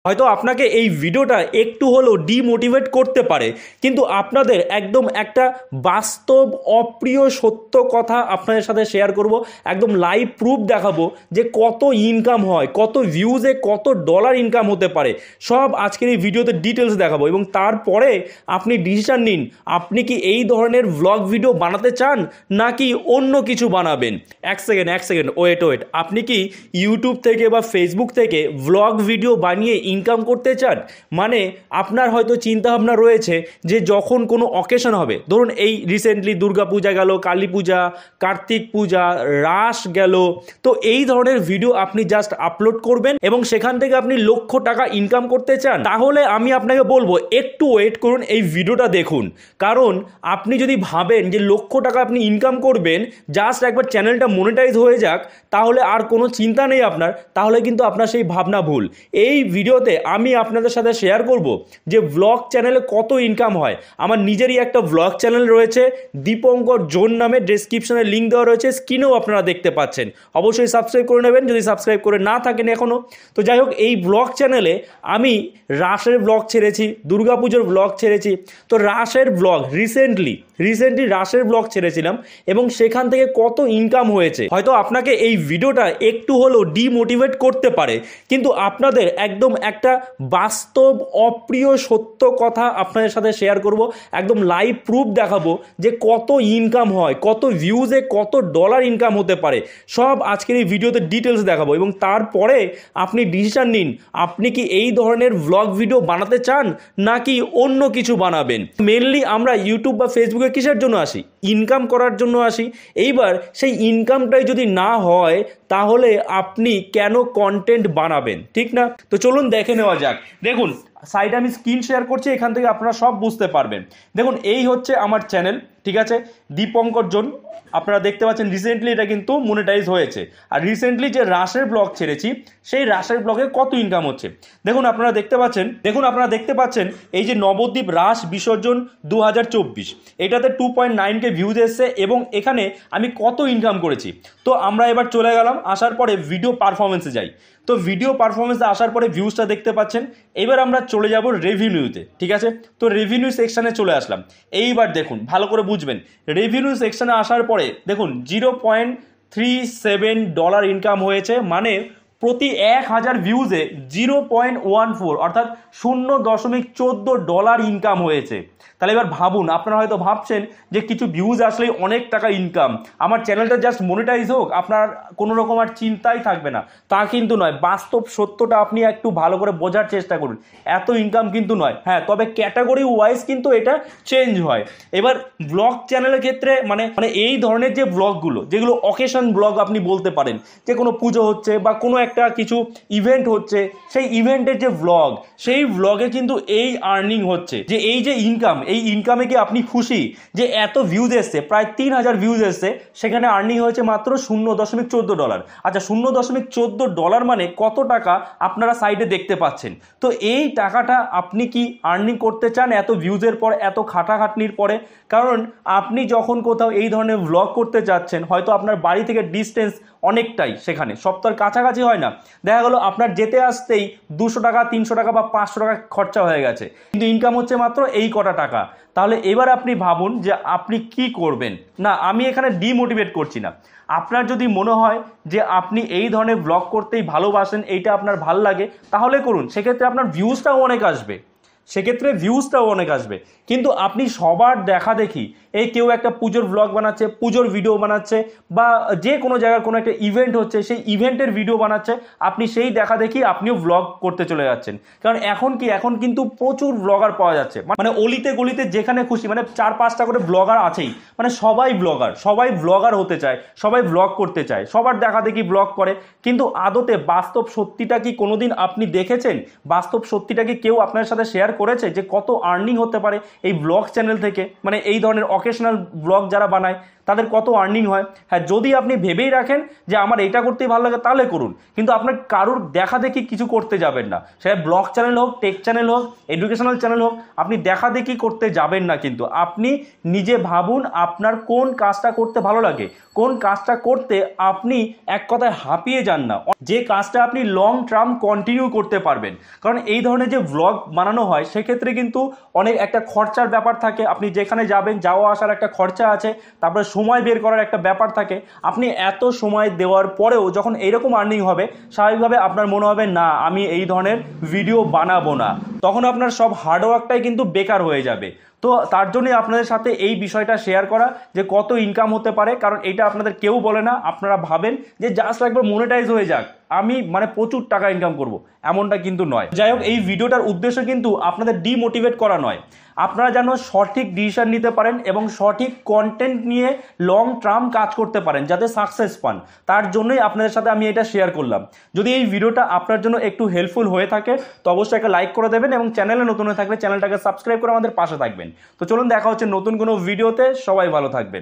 হয়তো আপনাকে এই ভিডিওটা একটু হলেও ডিমোটিভেট করতে পারে, কিন্তু আপনাদের একদম একটা বাস্তব অপ্রিয় সত্য কথা আপনাদের সাথে শেয়ার করব। একদম লাইভ প্রুফ দেখাবো যে কত ইনকাম হয়, কত ভিউজে কত ডলার ইনকাম হতে পারে, সব আজকের এই ভিডিওতে ডিটেলস দেখাবো। এবং তারপরে আপনি ডিসিশন নিন, আপনি কি এই ধরনের ভ্লগ ভিডিও বানাতে চান নাকি অন্য কিছু বানাবেন। এক সেকেন্ড ওয়েট, আপনি কি ইউটিউব থেকে বা ফেসবুক থেকে ভ্লগ ভিডিও বানিয়ে ইনকাম করতে চান? মানে আপনার হয়তো চিন্তাভাবনা রয়েছে যে যখন কোনো অকেশন হবে, ধরুন এই রিসেন্টলি দুর্গাপূজা গেল, কালী পূজা, কার্তিক পূজা, রাস গেল, তো এই ধরনের ভিডিও আপনি জাস্ট আপলোড করবেন এবং সেখান থেকে আপনি লক্ষ টাকা ইনকাম করতে চান, তাহলে আমি আপনাকে বলবো একটু ওয়েট করুন, এই ভিডিওটা দেখুন। কারণ আপনি যদি ভাবেন যে লক্ষ টাকা আপনি ইনকাম করবেন জাস্ট একবার চ্যানেলটা মনিটাইজ হয়ে যাক, তাহলে আর কোনো চিন্তা নেই আপনার, তাহলে কিন্তু আপনার সেই ভাবনা ভুল। এই ভিডিওতে আমি আপনাদের সাথে শেয়ার করব যে ব্লগ চ্যানেলে কত ইনকাম হয়। আমার নিজেরই একটা ব্লগ চ্যানেল রয়েছে দীপঙ্কর জোন নামে, ডেসক্রিপশনে লিঙ্ক দেওয়া রয়েছে, স্ক্রিনেও আপনারা দেখতে পাচ্ছেন। অবশ্যই সাবস্ক্রাইব করে নেবেন যদি সাবস্ক্রাইব করে না থাকেন এখনও। তো যাই হোক, এই ব্লগ চ্যানেলে আমি রাসের ব্লগ ছেড়েছি, দুর্গাপুজোর ব্লগ ছেড়েছি। তো রাসের ব্লগ রিসেন্টলি রাসের ব্লগ ছেড়েছিলাম এবং সেখান থেকে কত ইনকাম হয়েছে। হয়তো আপনাকে এই ভিডিওটা একটু হলেও ডিমোটিভেট করতে পারে, কিন্তু আপনাদের একদম একটা বাস্তব অপ্রিয় সত্য কথা আপনাদের সাথে শেয়ার করব। একদম লাইভ প্রুফ দেখাবো যে কত ইনকাম হয়, কত ভিউজে কত ডলার ইনকাম হতে পারে, সব আজকের এই ভিডিওতে ডিটেলস দেখাবো। এবং তারপরে আপনি ডিসিশন নিন, আপনি কি এই ধরনের ভ্লগ ভিডিও বানাতে চান নাকি অন্য কিছু বানাবেন। মেনলি আমরা ইউটিউব বা ফেসবুকে কিসের জন্য আসি? ইনকাম করার জন্য আসি। এইবার সেই ইনকামটাই যদি না হয় তাহলে আপনি কেন কন্টেন্ট বানাবেন, ঠিক না? তো চলুন দেখে নেওয়া যাক। দেখুন সাইডে আমি স্ক্রিন শেয়ার করছি, এখান থেকে আপনারা সব বুঝতে পারবেন। দেখুন এই হচ্ছে আমার চ্যানেল, ঠিক আছে, দীপঙ্কর জোন। আপনারা দেখতে পাচ্ছেন রিসেন্টলি এটা কিন্তু মনিটাইজ হয়েছে। আর রিসেন্টলি যে রাসের ব্লগ ছেড়েছি সেই রাসের ব্লগে কত ইনকাম হচ্ছে দেখুন আপনারা দেখতে পাচ্ছেন এই যে নবদ্বীপ রাস বিসর্জন 2024, এটাতে 2.9K ভিউজ এসছে এবং এখানে আমি কত ইনকাম করেছি। তো আমরা এবার চলে গেলাম, আসার পরে ভিডিও পারফরমেন্সে যাই। তো ভিডিও পারফরমেন্সে আসার পরে ভিউজটা দেখতে পাচ্ছেন। এবার আমরা চলে যাব রেভিনিউতে, ঠিক আছে। তো রেভিনিউ সেকশানে চলে আসলাম। এইবার দেখুন ভালো করে বুঝবেন, রেভিনিউ সেকশানে আসার পরে দেখুন $0.37 ইনকাম হয়েছে, মানে প্রতি 1000 ভিউজে 0.14 অর্থাৎ $0.14 ইনকাম হয়েছে। তাহলে এবার ভাবুন, আপনারা হয়তো ভাবছেন যে কিছু ভিউজ আসলেই অনেক টাকা ইনকাম, আমার চ্যানেলটা জাস্ট মনিটাইজ হোক, আপনার কোনো রকম আর চিন্তাই থাকবে না। তা কিন্তু নয়, বাস্তব সত্যটা আপনি একটু ভালো করে বোঝার চেষ্টা করুন। এত ইনকাম কিন্তু নয়, হ্যাঁ, তবে ক্যাটাগরি ওয়াইজ কিন্তু এটা চেঞ্জ হয়। এবার ব্লগ চ্যানেলের ক্ষেত্রে মানে এই ধরনের যে ব্লগগুলো, যেগুলো অকেশন ব্লগ আপনি বলতে পারেন, যে কোনো পুজো হচ্ছে বা কোনো একটা কিছু ইভেন্ট হচ্ছে, সেই ইভেন্টের যে ব্লগ, সেই ব্লগে কিন্তু এই আর্নিং হচ্ছে। যে এই যে ইনকাম, এই ইনকামে কি আপনি খুশি যে এত ভিউজ এসছে, প্রায় 3000 ভিউজ এসছে, সেখানে আর্নিং হয়েছে মাত্র $0.14। আচ্ছা, $0.14 মানে কত টাকা আপনারা সাইডে দেখতে পাচ্ছেন। তো এই টাকাটা আপনি কি আর্নিং করতে চান এত ভিউজের পর, এত খাটাখাটনির পরে? কারণ আপনি যখন কোথাও এই ধরনের ব্লগ করতে যাচ্ছেন, হয়তো আপনার বাড়ি থেকে ডিস্টেন্স অনেকটাই, সেখানে সপ্তাহের কাছাকাছি হয় না, দেখা গেলো আপনার যেতে আসতেই 200 টাকা, 300 টাকা বা 500 টাকা খরচা হয়ে গেছে, কিন্তু ইনকাম হচ্ছে মাত্র এই কটা টাকা। তাহলে এবার আপনি ভাবুন যে আপনি কি করবেন। না, আমি এখানে ডিমোটিভেট করছি না। আপনার যদি মনে হয় যে আপনি এই ধরনের ব্লগ করতেই ভালোবাসেন, এইটা আপনার ভাল লাগে, তাহলে করুন, সেক্ষেত্রে আপনার ভিউজটাও অনেক আসবে। কিন্তু আপনি সবার দেখা দেখি এই কেউ একটা পুজোর ব্লগ বানাচ্ছে, পুজোর ভিডিও বানাচ্ছে, বা যে কোনো জায়গার কোনো একটা ইভেন্ট হচ্ছে সেই ইভেন্টের ভিডিও বানাচ্ছে, আপনি সেই দেখা দেখি আপনিও ব্লগ করতে চলে যাচ্ছেন। কারণ এখন কিন্তু প্রচুর ব্লগার পাওয়া যাচ্ছে, মানে অলিতে গলিতে যেখানে খুশি, মানে 4-5টা করে ব্লগার আছেই, মানে সবাই ব্লগার হতে চায়, সবাই ব্লগ করতে চায়, সবার দেখা দেখি ব্লগ করে। কিন্তু আদতে বাস্তব সত্যিটা কি কোনোদিন আপনি দেখেছেন? বাস্তব সত্যিটা কি কেউ আপনার সাথে শেয়ার করেছে যে কত আর্নিং হতে পারে এই ব্লগ চ্যানেল থেকে, মানে এই ধরনের অকেশনাল ব্লগ যারা বানায় তাদের কত আর্নিং হয়? হ্যাঁ, যদি আপনি ভেবেই রাখেন যে আমার এটা করতেই ভালো লাগে তাহলে করুন, কিন্তু আপনার কারুর দেখা দেখি কিছু করতে যাবেন না। সেটা ব্লগ চ্যানেল হোক, টেক চ্যানেল হোক, এডুকেশনাল চ্যানেল হোক, আপনি দেখা দেখি করতে যাবেন না। কিন্তু আপনি নিজে ভাবুন আপনার কোন কাজটা করতে ভালো লাগে, কোন কাজটা করতে আপনি এক কথায় হাঁপিয়ে যান না, যে কাজটা আপনি লং টার্ম কন্টিনিউ করতে পারবেন। কারণ এই ধরনের যে ব্লগ বানানো হয় সেক্ষেত্রে কিন্তু অনেক একটা খরচার ব্যাপার থাকে। আপনি যেখানে যাবেন, যাওয়া আসার একটা খরচা আছে, তারপরে সময় বের করার একটা ব্যাপার থাকে। আপনি এত সময় দেওয়ার পরেও যখন এইরকম আর্নিং হবে, স্বাভাবিকভাবে আপনার মনে হবে না আমি এই ধরনের ভিডিও বানাবো না, তখন আপনার সব হার্ডওয়ার্কটাই কিন্তু বেকার হয়ে যাবে। তো তার জন্যই আপনাদের সাথে এই বিষয়টা শেয়ার করা যে কত ইনকাম হতে পারে, কারণ এটা আপনাদের কেউ বলে না। আপনারা ভাবেন যে জাস্ট একবার মনিটাইজ হয়ে যাক, আমি মানে প্রচুর টাকা ইনকাম করব, এমনটা কিন্তু নয়। যাই হোক, এই ভিডিওটার উদ্দেশ্য কিন্তু আপনাদের ডিমোটিভেট করা নয়, আপনারা যেন সঠিক ডিসিশন নিতে পারেন এবং সঠিক কন্টেন্ট নিয়ে লং টার্ম কাজ করতে পারেন, যাতে সাকসেস পান। তার জন্যই আপনাদের সাথে আমি এটা শেয়ার করলাম। যদি এই ভিডিওটা আপনার জন্য একটু হেল্পফুল হয়ে থাকে তো অবশ্যই একটা লাইক করে দেবেন এবং চ্যানেলে নতুন হয়ে থাকলে চ্যানেলটাকে সাবস্ক্রাইব করে আমাদের পাশে থাকবেন। তো চলুন দেখা হচ্ছে নতুন কোনো ভিডিওতে, সবাই ভালো থাকবেন।